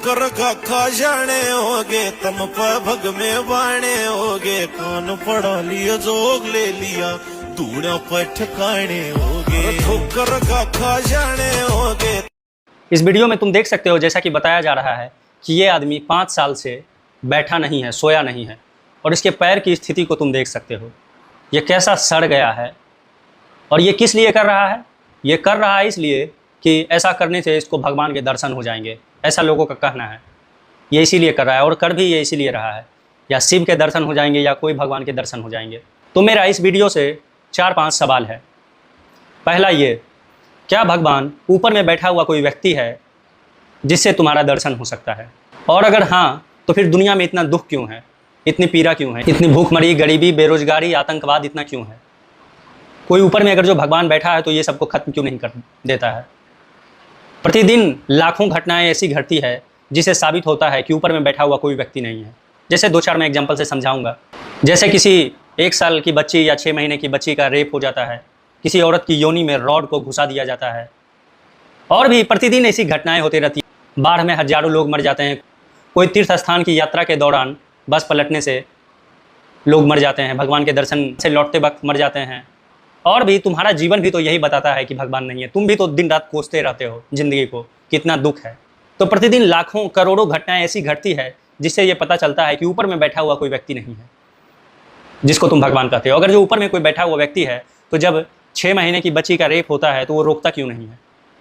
ठोकर खा जाने होगे तम पे भग में बाणे होगे कान पड़ा लिया जोग ले लिया धूड़ा पर ठिकाने होगे ठोकर खा जाने होगे। इस वीडियो में तुम देख सकते हो जैसा कि बताया जा रहा है कि ये आदमी 5 साल से बैठा नहीं है, सोया नहीं है, और इसके पैर की स्थिति को तुम देख सकते हो, ये कैसा सड़ गया है। और ये किस लिए कर रहा है? ये कर रहा है इसलिए कि ऐसा करने से इसको भगवान के दर्शन हो जाएंगे, ऐसा लोगों का कहना है। ये इसीलिए कर रहा है और कर भी ये इसीलिए रहा है, या शिव के दर्शन हो जाएंगे या कोई भगवान के दर्शन हो जाएंगे। तो मेरा इस वीडियो से 4-5 सवाल है। पहला ये, क्या भगवान ऊपर में बैठा हुआ कोई व्यक्ति है जिससे तुम्हारा दर्शन हो सकता है? और अगर हाँ, तो फिर दुनिया में इतना दुख क्यों है, इतनी पीड़ा क्यों है, इतनी भूखमरी, गरीबी, बेरोजगारी, आतंकवाद इतना क्यों है? कोई ऊपर में अगर जो भगवान बैठा है तो ये सबको खत्म क्यों नहीं कर देता है? प्रतिदिन लाखों घटनाएं ऐसी घटती है जिसे साबित होता है कि ऊपर में बैठा हुआ कोई व्यक्ति नहीं है। जैसे 2-4 मैं एग्जाम्पल से समझाऊंगा। जैसे किसी 1 साल की बच्ची या 6 महीने की बच्ची का रेप हो जाता है, किसी औरत की योनि में रॉड को घुसा दिया जाता है, और भी प्रतिदिन ऐसी घटनाएं होती रहती हैं। बाढ़ में हजारों लोग मर जाते हैं, कोई तीर्थ स्थान की यात्रा के दौरान बस पलटने से लोग मर जाते हैं, भगवान के दर्शन से लौटते वक्त मर जाते हैं। और भी तुम्हारा जीवन भी तो यही बताता है कि भगवान नहीं है। तुम भी तो दिन रात कोसते रहते हो ज़िंदगी को, कितना दुख है। तो प्रतिदिन लाखों करोड़ों घटनाएं ऐसी घटती है जिससे ये पता चलता है कि ऊपर में बैठा हुआ कोई व्यक्ति नहीं है जिसको तुम भगवान कहते हो। अगर जो ऊपर में कोई बैठा हुआ व्यक्ति है तो जब 6 महीने की बच्ची का रेप होता है तो वो रोकता क्यों नहीं है?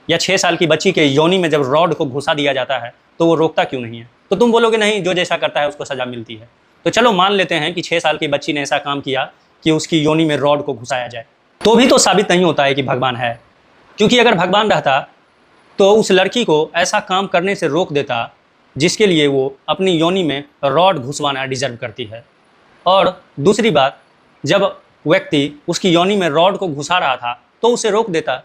या 6 साल की बच्ची के योनि में जब रॉड को घुसा दिया जाता है तो वो रोकता क्यों नहीं है? तो तुम बोलोगे नहीं, जो जैसा करता है उसको सज़ा मिलती है। तो चलो मान लेते हैं कि 6 साल की बच्ची ने ऐसा काम किया कि उसकी योनि में रॉड को घुसाया जाए, तो भी तो साबित नहीं होता है कि भगवान है। क्योंकि अगर भगवान रहता तो उस लड़की को ऐसा काम करने से रोक देता जिसके लिए वो अपनी योनि में रॉड घुसवाना डिजर्व करती है। और दूसरी बात, जब व्यक्ति उसकी योनि में रॉड को घुसा रहा था तो उसे रोक देता,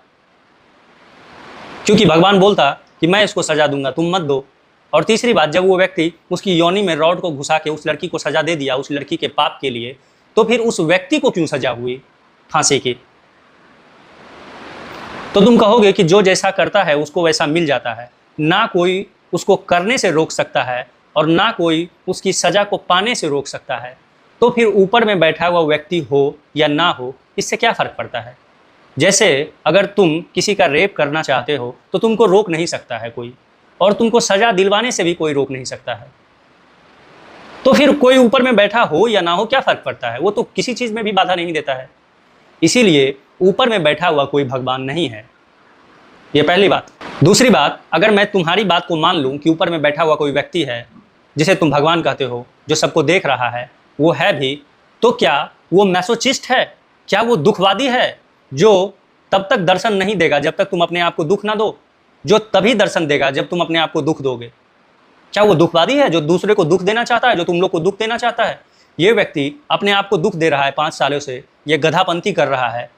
क्योंकि भगवान बोलता कि मैं इसको सज़ा दूंगा, तुम मत दो। और तीसरी बात, जब वो व्यक्ति उसकी योनि में रॉड को घुसा के उस लड़की को सज़ा दे दिया उस लड़की के पाप के लिए, तो फिर उस व्यक्ति को क्यों सज़ा हुई फांसी की? तो तुम कहोगे कि जो जैसा करता है उसको वैसा मिल जाता है, ना कोई उसको करने से रोक सकता है और ना कोई उसकी सज़ा को पाने से रोक सकता है। तो फिर ऊपर में बैठा हुआ व्यक्ति हो या ना हो, इससे क्या फ़र्क पड़ता है? जैसे अगर तुम किसी का रेप करना चाहते हो तो तुमको रोक नहीं सकता है कोई, और तुमको सज़ा दिलवाने से भी कोई रोक नहीं सकता है। तो फिर कोई ऊपर में बैठा हो या ना हो, क्या फ़र्क पड़ता है? वो तो किसी चीज़ में भी बाधा नहीं देता है। इसीलिए ऊपर में बैठा हुआ कोई भगवान नहीं है, ये पहली बात। दूसरी बात, अगर मैं तुम्हारी बात को मान लूँ कि ऊपर में बैठा हुआ कोई व्यक्ति है जिसे तुम भगवान कहते हो, जो सबको देख रहा है, वो है भी, तो क्या वो मैसोचिस्ट है? क्या वो दुखवादी है जो तब तक दर्शन नहीं देगा जब तक तुम अपने आप को दुख ना दो, जो तभी दर्शन देगा जब तुम अपने आप को दुख दोगे? क्या वो दुखवादी है जो दूसरे को दुख देना चाहता है, जो तुम लोग को दुख देना चाहता है? ये व्यक्ति अपने आप को दुख दे रहा है 5 सालों से, ये गधापंती कर रहा है,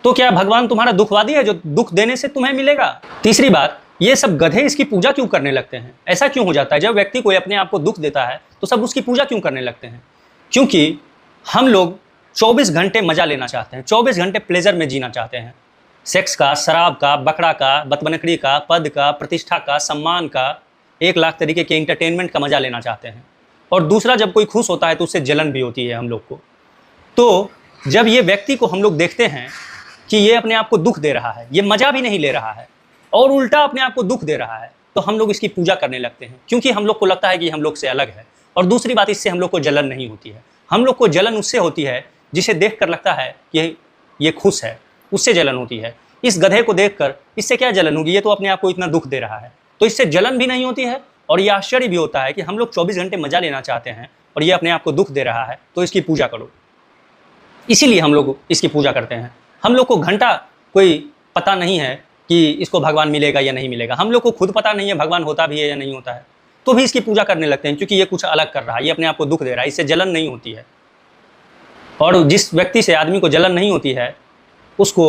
तो क्या भगवान तुम्हारा दुखवादी है जो दुख देने से तुम्हें मिलेगा? तीसरी बात, ये सब गधे इसकी पूजा क्यों करने लगते हैं? ऐसा क्यों हो जाता है जब व्यक्ति कोई अपने आप को दुख देता है तो सब उसकी पूजा क्यों करने लगते हैं? क्योंकि हम लोग 24 घंटे मज़ा लेना चाहते हैं, 24 घंटे प्लेजर में जीना चाहते हैं। सेक्स का, शराब का, बकरा का, बदबनकड़ी का, पद का, प्रतिष्ठा का, सम्मान का, 1 लाख तरीके के इंटरटेनमेंट का मज़ा लेना चाहते हैं। और दूसरा, जब कोई खुश होता है तो उससे जलन भी होती है हम लोग को। तो जब ये व्यक्ति को हम लोग देखते हैं कि ये अपने आप को दुख दे रहा है, ये मज़ा भी नहीं ले रहा है और उल्टा अपने आप को दुख दे रहा है, तो हम लोग इसकी पूजा करने लगते हैं, क्योंकि हम लोग को लगता है कि हम लोग से अलग है। और दूसरी बात, इससे हम लोग को जलन नहीं होती है। हम लोग को जलन उससे होती है जिसे देखकर लगता है कि ये खुश है, उससे जलन होती है। इस गधे को देखकर इससे क्या जलन होगी? ये तो अपने आप को इतना दुख दे रहा है, तो इससे जलन भी नहीं होती है। और ये आश्चर्य भी होता है कि हम लोग 24 घंटे मज़ा लेना चाहते हैं और ये अपने आप को दुख दे रहा है, तो इसकी पूजा करो। इसीलिए हम लोग इसकी पूजा करते हैं। हम लोग को घंटा कोई पता नहीं है कि इसको भगवान मिलेगा या नहीं मिलेगा। हम लोग को खुद पता नहीं है भगवान होता भी है या नहीं होता है, तो भी इसकी पूजा करने लगते हैं, क्योंकि ये कुछ अलग कर रहा है, ये अपने आप को दुख दे रहा है, इससे जलन नहीं होती है। और जिस व्यक्ति से आदमी को जलन नहीं होती है उसको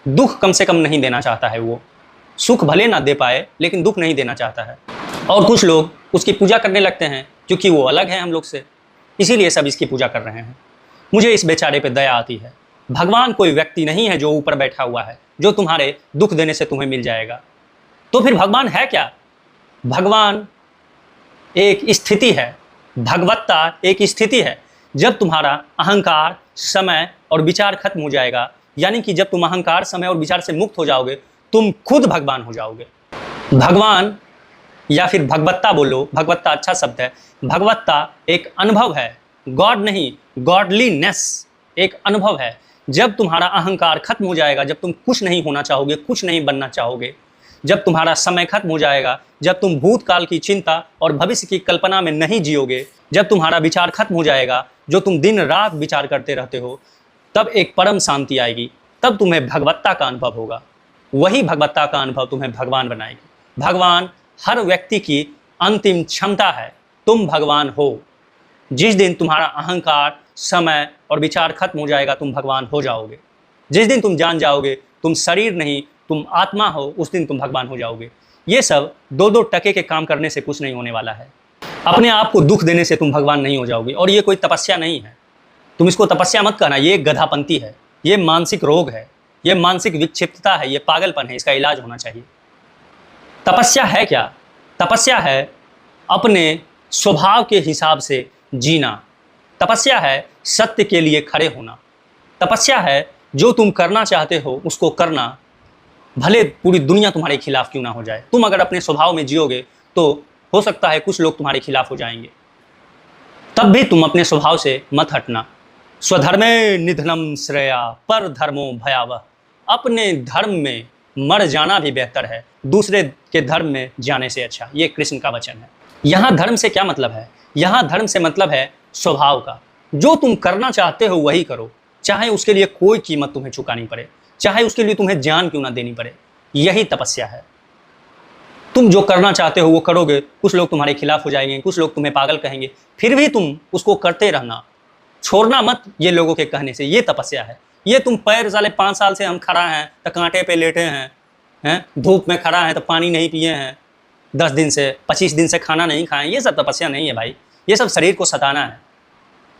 दुख कम से कम नहीं देना चाहता है। वो सुख भले ना दे पाए लेकिन दुख नहीं देना चाहता है। और कुछ लोग उसकी पूजा करने लगते हैं क्योंकि वो अलग है हम लोग से, इसीलिए सब इसकी पूजा कर रहे हैं। मुझे इस बेचारे पे दया आती है। भगवान कोई व्यक्ति नहीं है जो ऊपर बैठा हुआ है, जो तुम्हारे दुख देने से तुम्हें मिल जाएगा। तो फिर भगवान है क्या? भगवान एक स्थिति है, भगवत्ता एक स्थिति है। जब तुम्हारा अहंकार, समय और विचार खत्म हो जाएगा, यानी कि जब तुम अहंकार, समय और विचार से मुक्त हो जाओगे, तुम खुद भगवान हो जाओगे। भगवान या फिर भगवत्ता बोलो, भगवत्ता अच्छा शब्द है। भगवत्ता एक अनुभव है, गॉड नहीं, गॉडलीनेस एक अनुभव है। जब तुम्हारा अहंकार खत्म हो जाएगा, जब तुम कुछ नहीं होना चाहोगे, कुछ नहीं बनना चाहोगे, जब तुम्हारा समय खत्म हो जाएगा, जब तुम भूतकाल की चिंता और भविष्य की कल्पना में नहीं जियोगे, जब तुम्हारा विचार खत्म हो जाएगा, जो तुम दिन रात विचार करते रहते हो, तब एक परम शांति आएगी, तब तुम्हें भगवत्ता का अनुभव होगा। वही भगवत्ता का अनुभव तुम्हें भगवान बनाएगी। भगवान हर व्यक्ति की अंतिम क्षमता है, तुम भगवान हो। जिस दिन तुम्हारा अहंकार, समय और विचार खत्म हो जाएगा, तुम भगवान हो जाओगे। जिस दिन तुम जान जाओगे तुम शरीर नहीं, तुम आत्मा हो, उस दिन तुम भगवान हो जाओगे। ये सब 2-2 टके के काम करने से कुछ नहीं होने वाला है। अपने आप को दुख देने से तुम भगवान नहीं हो जाओगे। और ये कोई तपस्या नहीं है, तुम इसको तपस्या मत कहना, ये गधापंती है, ये मानसिक रोग है, ये मानसिक विक्षिप्तता है, ये पागलपन है, इसका इलाज होना चाहिए। तपस्या है क्या? तपस्या है अपने स्वभाव के हिसाब से जीना। तपस्या है सत्य के लिए खड़े होना। तपस्या है जो तुम करना चाहते हो उसको करना, भले पूरी दुनिया तुम्हारे खिलाफ क्यों ना हो जाए। तुम अगर अपने स्वभाव में जियोगे तो हो सकता है कुछ लोग तुम्हारे खिलाफ हो जाएंगे, तब भी तुम अपने स्वभाव से मत हटना। स्वधर्मे निधनम श्रेया पर धर्मो भयावह। अपने धर्म में मर जाना भी बेहतर है दूसरे के धर्म में जाने से अच्छा। ये कृष्ण का वचन है। यहाँ धर्म से क्या मतलब है? यहाँ धर्म से मतलब है स्वभाव का। जो तुम करना चाहते हो वही करो, चाहे उसके लिए कोई कीमत तुम्हें चुकानी पड़े, चाहे उसके लिए तुम्हें जान क्यों ना देनी पड़े। यही तपस्या है। तुम जो करना चाहते हो वो करोगे, कुछ लोग तुम्हारे खिलाफ हो जाएंगे, कुछ लोग तुम्हें पागल कहेंगे, फिर भी तुम उसको करते रहना, छोड़ना मत ये लोगों के कहने से। ये तपस्या है। ये तुम पैर साले 5 साल से हम खड़ा हैं तो कांटे पे लेटे हैं, धूप में खड़ा है तो पानी नहीं पिए हैं, 10 दिन से 25 दिन से खाना नहीं खाएं, ये सब तपस्या नहीं है भाई। ये सब शरीर को सताना है।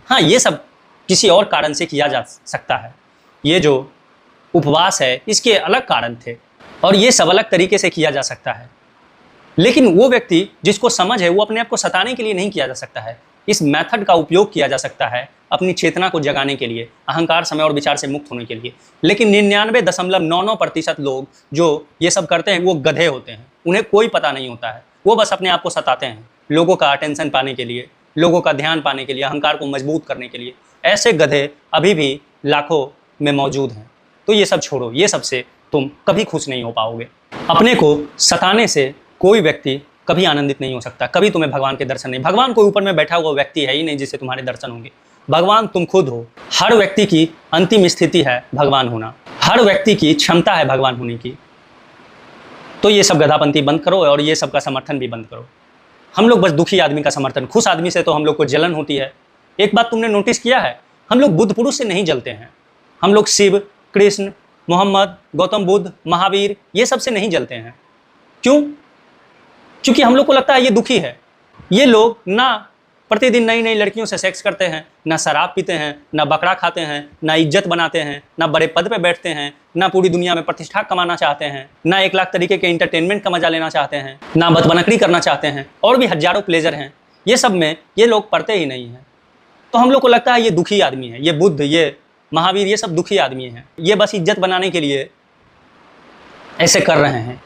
हाँ, ये सब किसी और कारण से किया जा सकता है। ये जो उपवास है इसके अलग कारण थे और ये सब अलग तरीके से किया जा सकता है। लेकिन वो व्यक्ति जिसको समझ है वो अपने आप को सताने के लिए नहीं किया जा सकता है। इस मेथड का उपयोग किया जा सकता है अपनी चेतना को जगाने के लिए, अहंकार, समय और विचार से मुक्त होने के लिए। लेकिन 99.99% लोग जो ये सब करते हैं वो गधे होते हैं। उन्हें कोई पता नहीं होता है, वो बस अपने आप को सताते हैं लोगों का अटेंशन पाने के लिए, लोगों का ध्यान पाने के लिए, अहंकार को मजबूत करने के लिए। ऐसे गधे अभी भी लाखों में मौजूद हैं। तो ये सब छोड़ो, ये सब से तुम कभी खुश नहीं हो पाओगे। अपने को सताने से कोई व्यक्ति कभी आनंदित नहीं हो सकता, कभी तुम्हें भगवान के दर्शन नहीं। भगवान कोई ऊपर में बैठा हुआ व्यक्ति है ही नहीं जिससे तुम्हारे दर्शन होंगे। भगवान तुम खुद हो। हर व्यक्ति की अंतिम स्थिति है भगवान होना, हर व्यक्ति की क्षमता है भगवान होने की। तो ये सब गधापंती बंद करो और ये सब का समर्थन भी बंद करो। हम लोग बस दुखी आदमी का समर्थन, खुश आदमी से तो हम लोग को जलन होती है। एक बात तुमने नोटिस किया है, हम लोग बुद्ध पुरुष से नहीं जलते हैं। हम लोग शिव, कृष्ण, मोहम्मद, गौतम बुद्ध, महावीर, ये सब से नहीं जलते हैं। क्यों? क्योंकि हम लोग को लगता है ये दुखी है। ये लोग ना प्रतिदिन नई नई लड़कियों से सेक्स करते हैं, ना शराब पीते हैं, ना बकरा खाते हैं, ना इज्जत बनाते हैं, ना बड़े पद पे बैठते हैं, ना पूरी दुनिया में प्रतिष्ठा कमाना चाहते हैं, ना 1 लाख तरीके के इंटरटेनमेंट का मजा लेना चाहते हैं, ना बदबनकड़ी करना चाहते हैं, और भी हजारों प्लेजर हैं। ये सब में ये लोग पढ़ते ही नहीं हैं। तो हम लोग को लगता है ये दुखी आदमी है, ये बुद्ध, ये महावीर, ये सब दुखी आदमी हैं। ये बस इज्जत बनाने के लिए ऐसे कर रहे हैं।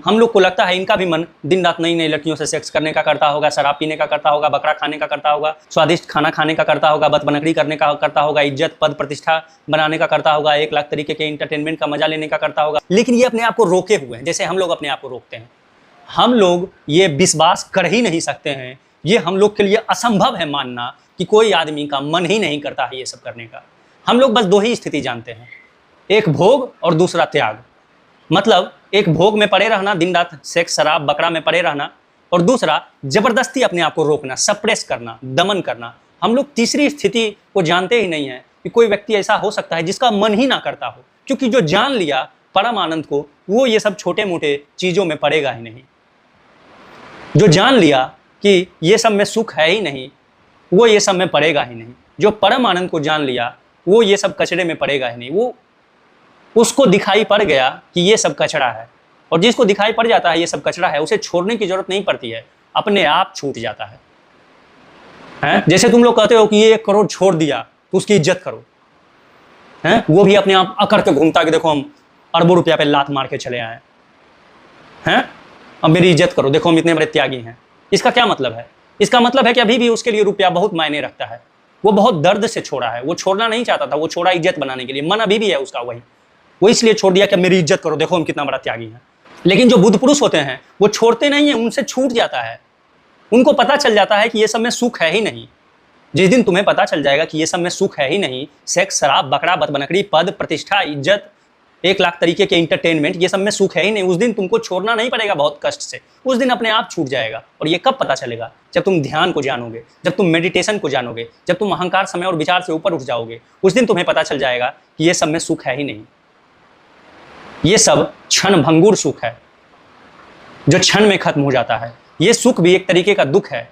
हम लोग को लगता है इनका भी मन दिन रात नई नई लड़कियों से सेक्स करने का करता होगा, शराब पीने का करता होगा, बकरा खाने का करता होगा, स्वादिष्ट खाना खाने का करता होगा, बदबनकड़ी करने का करता होगा, इज्जत पद प्रतिष्ठा बनाने का करता होगा, 1 लाख तरीके के इंटरटेनमेंट का मजा लेने का करता होगा। लेकिन ये अपने आप को रोके हुए हैं, जैसे हम लोग अपने आप को रोकते हैं। हम लोग ये विश्वास कर ही नहीं सकते हैं, ये हम लोग के लिए असंभव है मानना कि कोई आदमी का मन ही नहीं करता है ये सब करने का। हम लोग बस 2 ही स्थिति जानते हैं, एक भोग और दूसरा त्याग। मतलब एक भोग में पड़े रहना, दिन रात सेक्स, शराब, बकरा में पड़े रहना, और दूसरा जबरदस्ती अपने आप को रोकना, सप्रेस करना, दमन करना। हम लोग तीसरी स्थिति को जानते ही नहीं है कि कोई व्यक्ति ऐसा हो सकता है जिसका मन ही ना करता हो, क्योंकि जो जान लिया परम आनंद को वो ये सब छोटे मोटे चीज़ों में पड़ेगा ही नहीं। जो जान लिया कि ये सब में सुख है ही नहीं, वो ये सब में पड़ेगा ही नहीं। जो परम आनंद को जान लिया वो ये सब कचरे में पड़ेगा ही नहीं। वो उसको दिखाई पड़ गया कि ये सब कचरा है, और जिसको दिखाई पड़ जाता है ये सब कचरा है, उसे छोड़ने की जरूरत नहीं पड़ती है, अपने आप छूट जाता है। हैं? जैसे तुम लोग कहते हो कि ये 1 करोड़ छोड़ दिया तो उसकी इज्जत करो, हैं? वो भी अपने आप अकड़ के घूमता कि देखो हम अरबों रुपया पे लात मार के चले आए हैं, अब मेरी इज्जत करो, देखो हम इतने बड़े त्यागी हैं। इसका क्या मतलब है? इसका मतलब है कि अभी भी उसके लिए रुपया बहुत मायने रखता है। वो बहुत दर्द से छोड़ा है, वो छोड़ना नहीं चाहता था, वो छोड़ा इज्जत बनाने के लिए। मन अभी भी है उसका वही, वो इसलिए छोड़ दिया कि मेरी इज्जत करो, देखो हम कितना बड़ा त्यागी हैं। लेकिन जो बुद्ध पुरुष होते हैं वो छोड़ते नहीं है, उनसे छूट जाता है। उनको पता चल जाता है कि ये सब में सुख है ही नहीं। जिस दिन तुम्हें पता चल जाएगा कि ये सब में सुख है ही नहीं, सेक्स, शराब, बकरा, बदबनकड़ी, पद, प्रतिष्ठा, इज्जत, 1 लाख तरीके के इंटरटेनमेंट, ये सब में सुख है ही नहीं, उस दिन तुमको छोड़ना नहीं पड़ेगा बहुत कष्ट से, उस दिन अपने आप छूट जाएगा। और ये कब पता चलेगा? जब तुम ध्यान को जानोगे, जब तुम मेडिटेशन को जानोगे, जब तुम अहंकार, समय और विचार से ऊपर उठ जाओगे, उस दिन तुम्हें पता चल जाएगा कि ये सब में सुख है ही नहीं। ये सब क्षण भंगुर सुख है जो क्षण में खत्म हो जाता है। ये सुख भी एक तरीके का दुख है।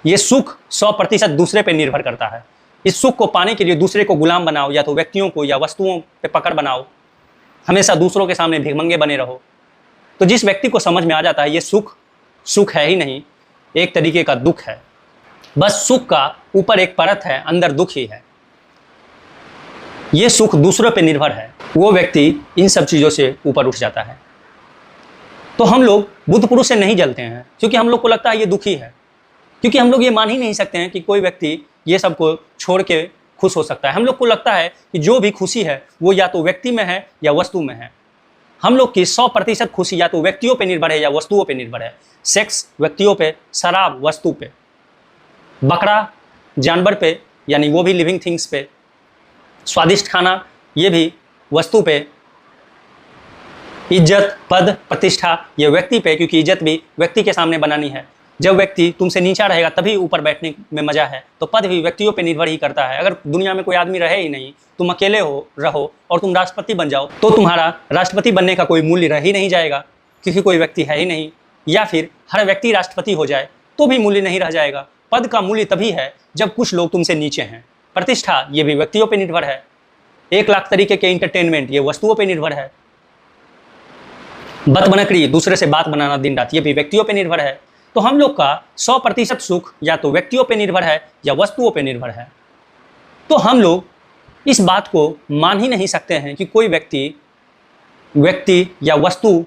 ये सुख 100% दूसरे पे निर्भर करता है। इस सुख को पाने के लिए दूसरे को गुलाम बनाओ, या तो व्यक्तियों को या वस्तुओं पे पकड़ बनाओ, हमेशा दूसरों के सामने भिखमंगे बने रहो। तो जिस व्यक्ति को समझ में आ जाता है ये सुख सुख है ही नहीं, एक तरीके का दुख है, बस सुख का ऊपर एक परत है, अंदर दुख ही है, ये सुख दूसरों पे निर्भर है, वो व्यक्ति इन सब चीज़ों से ऊपर उठ जाता है। तो हम लोग बुद्ध पुरुष से नहीं जलते हैं क्योंकि हम लोग को लगता है ये दुखी है, क्योंकि हम लोग ये मान ही नहीं सकते हैं कि कोई व्यक्ति ये सब को छोड़ के खुश हो सकता है। हम लोग को लगता है कि जो भी खुशी है वो या तो व्यक्ति में है या वस्तु में है। हम लोग की 100% खुशी या तो व्यक्तियों पे निर्भर है या वस्तुओं पे निर्भर है। सेक्स व्यक्तियों पे, शराब वस्तु पे, बकरा जानवर पे यानी वो भी लिविंग थिंग्स पे, स्वादिष्ट खाना ये भी वस्तु पे, इज्जत, पद, प्रतिष्ठा ये व्यक्ति पे, क्योंकि इज्जत भी व्यक्ति के सामने बनानी है। जब व्यक्ति तुमसे नीचा रहेगा तभी ऊपर बैठने में मजा है। तो पद भी व्यक्तियों पे निर्भर ही करता है। अगर दुनिया में कोई आदमी रहे ही नहीं, तुम अकेले रहो और तुम राष्ट्रपति बन जाओ, तो तुम्हारा राष्ट्रपति बनने का कोई मूल्य रह ही नहीं जाएगा, क्योंकि कोई व्यक्ति है ही नहीं। या फिर हर व्यक्ति राष्ट्रपति हो जाए तो भी मूल्य नहीं रह जाएगा। पद का मूल्य तभी है जब कुछ लोग तुमसे नीचे हैं। प्रतिष्ठा ये भी व्यक्तियों पर निर्भर है। 1 लाख तरीके के इंटरटेनमेंट ये वस्तुओं पर निर्भर है। बदबनकड़ी, दूसरे से बात बनाना दिन रात, ये भी व्यक्तियों पर निर्भर है। तो हम लोग का 100% सुख या तो व्यक्तियों पे निर्भर है या वस्तुओं पे निर्भर है। तो हम लोग इस बात को मान ही नहीं सकते हैं कि कोई व्यक्ति या वस्तु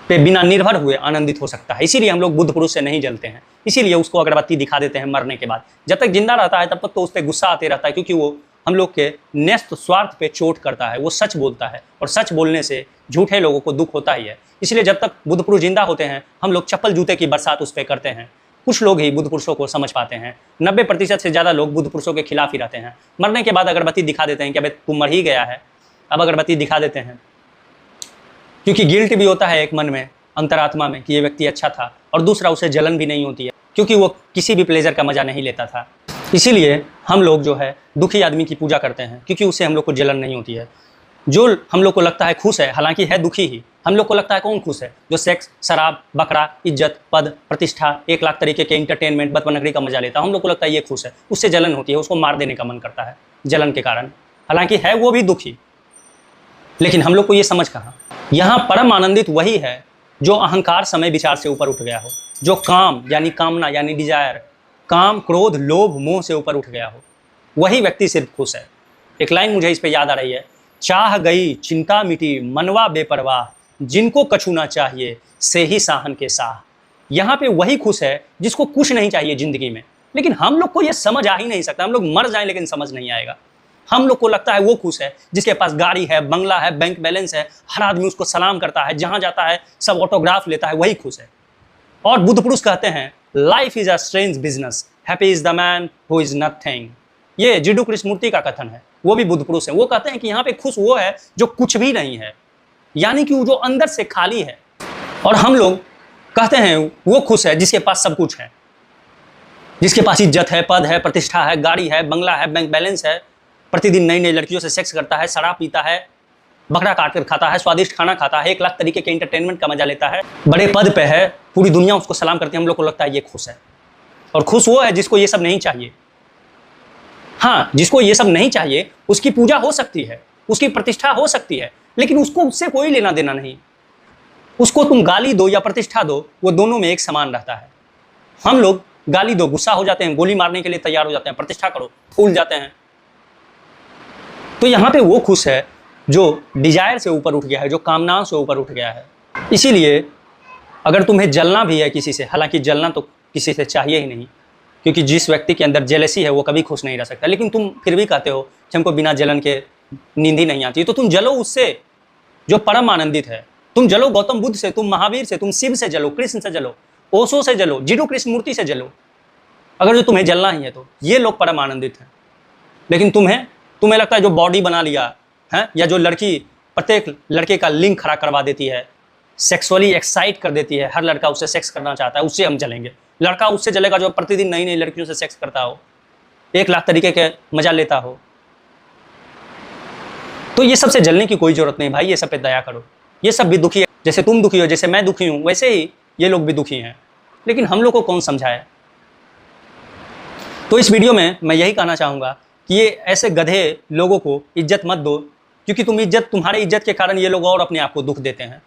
पे बिना निर्भर हुए आनंदित हो सकता है। इसीलिए हम लोग बुद्ध पुरुष से नहीं जलते हैं। इसीलिए उसको अगरबत्ती दिखा देते हैं मरने के बाद। जब तक जिंदा रहता है तब तक तो उस पर गुस्सा आते रहता है, क्योंकि वो हम लोग के न्यस्त स्वार्थ पे चोट करता है। वो सच बोलता है और सच बोलने से झूठे लोगों को दुख होता ही है। इसलिए जब तक बुद्ध पुरुष जिंदा होते हैं हम लोग चप्पल जूते की बरसात उस पर करते हैं। कुछ लोग ही बुद्ध पुरुषों को समझ पाते हैं। 90% से ज़्यादा लोग बुद्ध पुरुषों के खिलाफ ही रहते हैं। मरने के बाद अगरबत्ती दिखा देते हैं कि अबे तू मर ही गया है, अब अगरबत्ती दिखा देते हैं, क्योंकि गिल्ट भी होता है एक मन में, अंतरात्मा में, कि ये व्यक्ति अच्छा था। और दूसरा, उसे जलन भी नहीं होती है क्योंकि वो किसी भी प्लेजर का मजा नहीं लेता था। इसीलिए हम लोग जो है दुखी आदमी की पूजा करते हैं, क्योंकि उससे हम लोग को जलन नहीं होती है। जो हम लोग को लगता है खुश है, हालांकि है दुखी ही, हम लोग को लगता है कौन खुश है? जो सेक्स, शराब, बकरा, इज्जत, पद, प्रतिष्ठा, 1 लाख तरीके के इंटरटेनमेंट, बदबनकड़ी का मजा लेता है, हम लोग को लगता है ये खुश है। उससे जलन होती है, उसको मार देने का मन करता है जलन के कारण। हालांकि है वो भी दुखी, लेकिन हम लोग को ये समझ कहाँ। यहाँ परम आनंदित वही है जो अहंकार, समय, विचार से ऊपर उठ गया हो, जो काम यानी कामना यानी डिजायर, काम, क्रोध, लोभ, मोह से ऊपर उठ गया हो, वही व्यक्ति सिर्फ खुश है। एक लाइन मुझे इस पे याद आ रही है, चाह गई चिंता मिटी मनवा बेपरवाह, जिनको कछु ना चाहिए से ही साहन के साह। यहाँ पे वही खुश है जिसको कुछ नहीं चाहिए जिंदगी में। लेकिन हम लोग को ये समझ आ ही नहीं सकता। हम लोग मर जाएं लेकिन समझ नहीं आएगा। हम लोग को लगता है वो खुश है जिसके पास गाड़ी है, बंगला है, बैंक बैलेंस है, हर आदमी उसको सलाम करता है, जहाँ जाता है सब ऑटोग्राफ लेता है, वही खुश है। और बुद्ध पुरुष कहते हैं life is a strange business, happy is the man who is nothing. ये जिडू कृष्णमूर्ति का कथन है, वो भी बुद्ध पुरुष है। वो कहते हैं कि यहाँ पे खुश वो है जो कुछ भी नहीं है, यानी कि वो जो अंदर से खाली है। और हम लोग कहते हैं वो खुश है जिसके पास सब कुछ है, जिसके पास इज्जत है, पद है, प्रतिष्ठा है, गाड़ी है, बंगला है, बैंक बैलेंस है, प्रतिदिन नई नई लड़कियों से सेक्स करता है, शराब पीता है, बकरा काट कर खाता है, स्वादिष्ट खाना खाता है, 1 लाख तरीके के इंटरटेनमेंट का मजा लेता है, बड़े पद पे है, पूरी दुनिया उसको सलाम करती है। हम लोग को लगता है ये खुश है। और खुश वो है जिसको ये सब नहीं चाहिए। हाँ, जिसको ये सब नहीं चाहिए उसकी पूजा हो सकती है, उसकी प्रतिष्ठा हो सकती है, लेकिन उसको उससे कोई लेना देना नहीं। उसको तुम गाली दो या प्रतिष्ठा दो, वो दोनों में एक समान रहता है। हम लोग गाली दो, गुस्सा हो जाते हैं, गोली मारने के लिए तैयार हो जाते हैं, प्रतिष्ठा करो, फूल जाते हैं। तो यहाँ पे वो खुश है जो डिजायर से ऊपर उठ गया है, जो कामनाओं से ऊपर उठ गया है। इसीलिए अगर तुम्हें जलना भी है किसी से, हालांकि जलना तो किसी से चाहिए ही नहीं, क्योंकि जिस व्यक्ति के अंदर जेलसी है वो कभी खुश नहीं रह सकता, लेकिन तुम फिर भी कहते हो कि हमको बिना जलन के नींद ही नहीं आती, तो तुम जलो उससे जो परम आनंदित है। तुम जलो गौतम बुद्ध से, तुम महावीर से, तुम शिव से जलो, कृष्ण से जलो, ओशो से जलो, जीडू कृष्ण मूर्ति से जलो, अगर जो तुम्हें जलना ही है तो। ये लोग परम आनंदित हैं। लेकिन तुम्हें लगता है जो बॉडी बना लिया है, या जो लड़की प्रत्येक लड़के का लिंग खड़ा करवा देती है, सेक्सुअली एक्साइट कर देती है, हर लड़का उससे सेक्स करना चाहता है, उससे हम जलेंगे। लड़का उससे जलेगा जो प्रतिदिन नई नई लड़कियों से सेक्स करता हो, 1 लाख तरीके के मजा लेता हो। तो ये सबसे जलने की कोई जरूरत नहीं भाई, ये सब पे दया करो। ये सब भी दुखी है, जैसे तुम दुखी हो, जैसे मैं दुखी हूँ, वैसे ही ये लोग भी दुखी हैं। लेकिन हम लोग को कौन समझाए? तो इस वीडियो में मैं यही कहना चाहूँगा कि ये ऐसे गधे लोगों को इज्जत मत दो, क्योंकि तुम्हारे इज्जत के कारण ये लोग और अपने आप को दुख देते हैं।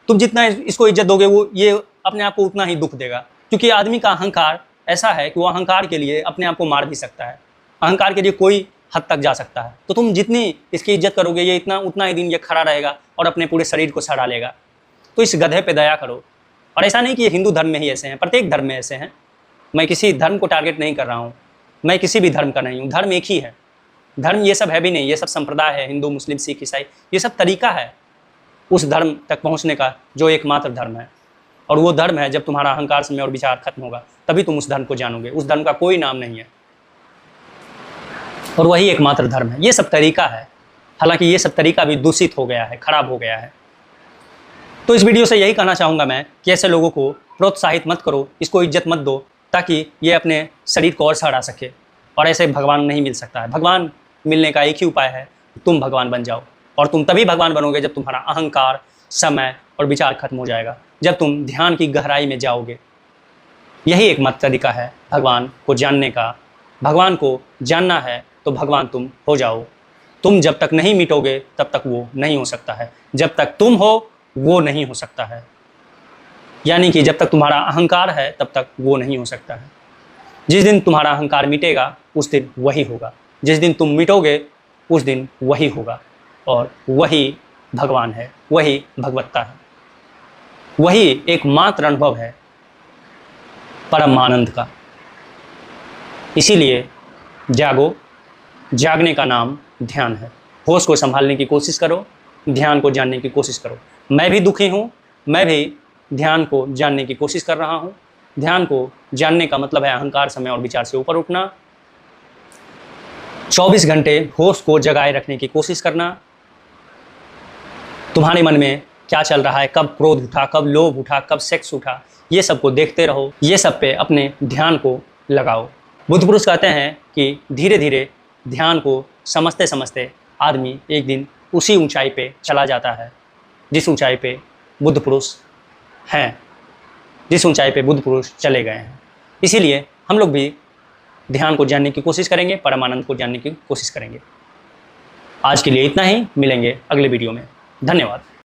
तुम जितना इसको इज्जत दोगे वो ये अपने आप को उतना ही दुख देगा, क्योंकि आदमी का अहंकार ऐसा है कि वो अहंकार के लिए अपने आप को मार भी सकता है, अहंकार के लिए कोई हद तक जा सकता है। तो तुम जितनी इसकी इज्जत करोगे, ये उतना ही दिन ये खड़ा रहेगा और अपने पूरे शरीर को सड़ा लेगा। तो इस गधे पे दया करो। और ऐसा नहीं कि ये हिंदू धर्म में ही ऐसे हैं, प्रत्येक धर्म में ऐसे हैं। मैं किसी धर्म को टारगेट नहीं कर रहा हूँ, मैं किसी भी धर्म का नहीं हूँ, धर्म एक ही है। धर्म ये सब है भी नहीं, ये सब संप्रदाय है, हिंदू मुस्लिम सिख ईसाई, ये सब तरीका है उस धर्म तक पहुँचने का जो एकमात्र धर्म है। और वो धर्म है जब तुम्हारा अहंकार समय और विचार खत्म होगा, तभी तुम उस धर्म को जानोगे। उस धर्म का कोई नाम नहीं है और वही एकमात्र धर्म है। ये सब तरीका है, हालांकि ये सब तरीका भी दूषित हो गया है, खराब हो गया है। तो इस वीडियो से यही कहना चाहूँगा मैं कि ऐसे लोगों को प्रोत्साहित मत करो, इसको इज्जत मत दो, ताकि ये अपने शरीर को और सड़ा सके। और ऐसे भगवान नहीं मिल सकता है। भगवान मिलने का एक ही उपाय है, तुम भगवान बन जाओ। और तुम तभी भगवान बनोगे जब तुम्हारा अहंकार समय और विचार खत्म हो जाएगा, जब तुम ध्यान की गहराई में जाओगे। यही एकमात्र तरीका है भगवान को जानने का। भगवान को जानना है तो भगवान तुम हो जाओ। तुम जब तक नहीं मिटोगे तब तक वो नहीं हो सकता है, जब तक तुम हो वो नहीं हो सकता है। यानी कि जब तक तुम्हारा अहंकार है तब तक वो नहीं हो सकता है। जिस दिन तुम्हारा अहंकार मिटेगा उस दिन वही होगा, जिस दिन तुम मिटोगे उस दिन वही होगा। और वही भगवान है, वही भगवत्ता है, वही एकमात्र अनुभव है परम आनंद का। इसीलिए जागो, जागने का नाम ध्यान है। होश को संभालने की कोशिश करो, ध्यान को जानने की कोशिश करो। मैं भी दुखी हूँ, मैं भी ध्यान को जानने की कोशिश कर रहा हूँ। ध्यान को जानने का मतलब है अहंकार समय और विचार से ऊपर उठना, 24 घंटे होश को जगाए रखने की कोशिश करना। तुम्हारे मन में क्या चल रहा है, कब क्रोध उठा, कब लोभ उठा, कब सेक्स उठा, ये सब को देखते रहो। ये सब पे अपने ध्यान को लगाओ। बुद्ध पुरुष कहते हैं कि धीरे धीरे ध्यान को समझते समझते आदमी एक दिन उसी ऊंचाई पे चला जाता है जिस ऊंचाई पे बुद्ध पुरुष हैं, जिस ऊंचाई पे बुद्ध पुरुष चले गए हैं। इसीलिए हम लोग भी ध्यान को जानने की कोशिश करेंगे, परमानंद को जानने की कोशिश करेंगे। आज के लिए इतना ही, मिलेंगे अगले वीडियो में। धन्यवाद।